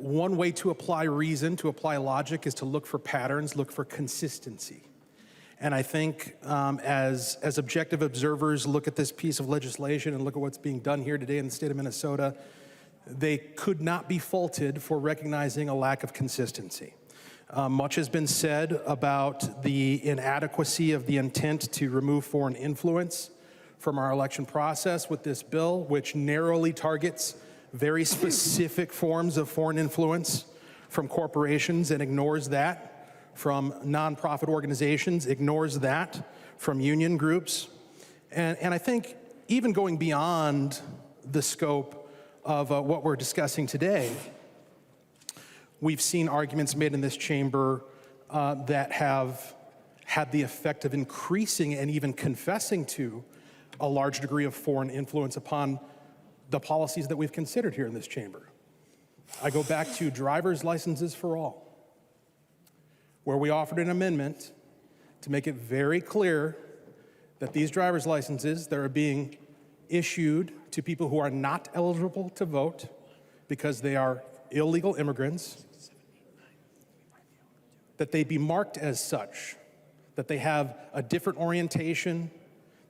one way to apply reason, to apply logic, is to look for patterns, look for consistency. And I think as objective observers look at this piece of legislation and look at what's being done here today in the state of Minnesota, they could not be faulted for recognizing a lack of consistency. Much has been said about the inadequacy of the intent to remove foreign influence from our election process with this bill, which narrowly targets very specific forms of foreign influence from corporations and ignores that from nonprofit organizations, ignores that from union groups. And I think even going beyond the scope of what we're discussing today, we've seen arguments made in this chamber that have had the effect of increasing and even confessing to a large degree of foreign influence upon the policies that we've considered here in this chamber. I go back to driver's licenses for all, where we offered an amendment to make it very clear that these driver's licenses that are being issued to people who are not eligible to vote because they are illegal immigrants, that they be marked as such, that they have a different orientation,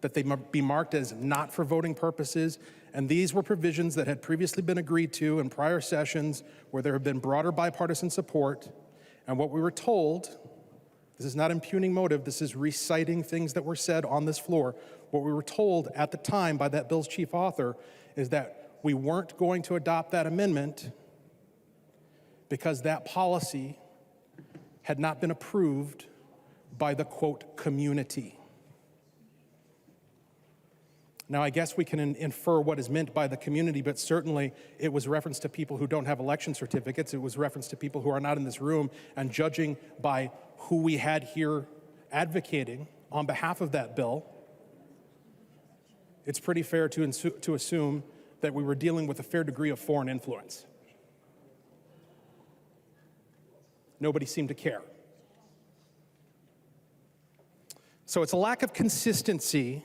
that they be marked as not for voting purposes. And these were provisions that had previously been agreed to in prior sessions where there have been broader bipartisan support. And what we were told, this is not impugning motive, this is reciting things that were said on this floor. What we were told at the time by that bill's chief author is that we weren't going to adopt that amendment because that policy had not been approved by the, quote, community. Now, I guess we can infer what is meant by the community, but certainly it was reference to people who don't have election certificates. It was reference to people who are not in this room. And judging by who we had here advocating on behalf of that bill, it's pretty fair to assume that we were dealing with a fair degree of foreign influence. Nobody seemed to care. So it's a lack of consistency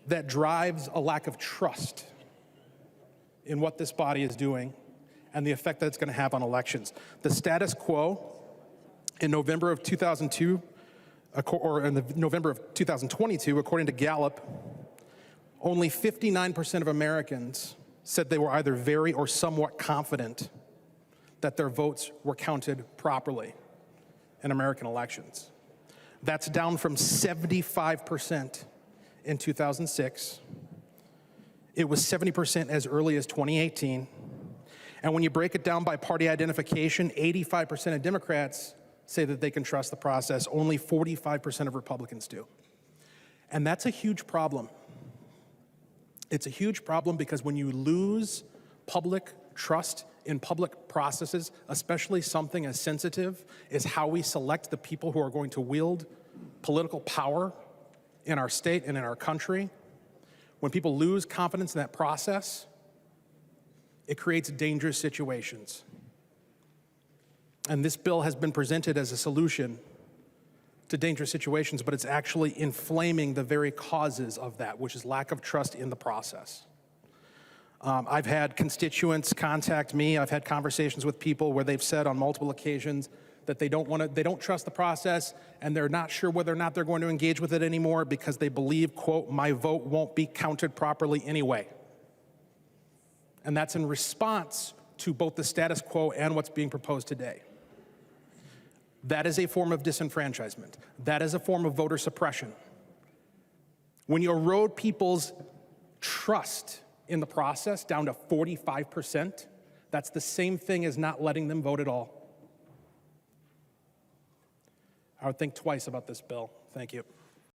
that drives a lack of trust in what this body is doing and the effect that it's going to have on elections. The status quo in November of 2002, or in November of 2022, according to Gallup, only 59% of Americans said they were either very or somewhat confident that their votes were counted properly in American elections. That's down from 75% in 2006. It was 70% as early as 2018. And when you break it down by party identification, 85% of Democrats say that they can trust the process. Only 45% of Republicans do. And that's a huge problem. It's a huge problem because when you lose public trust in public processes, especially something as sensitive as how we select the people who are going to wield political power in our state and in our country, when people lose confidence in that process, it creates dangerous situations. And this bill has been presented as a solution to dangerous situations, but it's actually inflaming the very causes of that, which is lack of trust in the process. I've had constituents contact me. I've had conversations with people where they've said on multiple occasions that they don't trust the process, and they're not sure whether or not they're going to engage with it anymore because they believe, quote, my vote won't be counted properly anyway. And that's in response to both the status quo and what's being proposed today. That is a form of disenfranchisement. That is a form of voter suppression. When you erode people's trust in the process down to 45%, that's the same thing as not letting them vote at all. I would think twice about this bill. Thank you.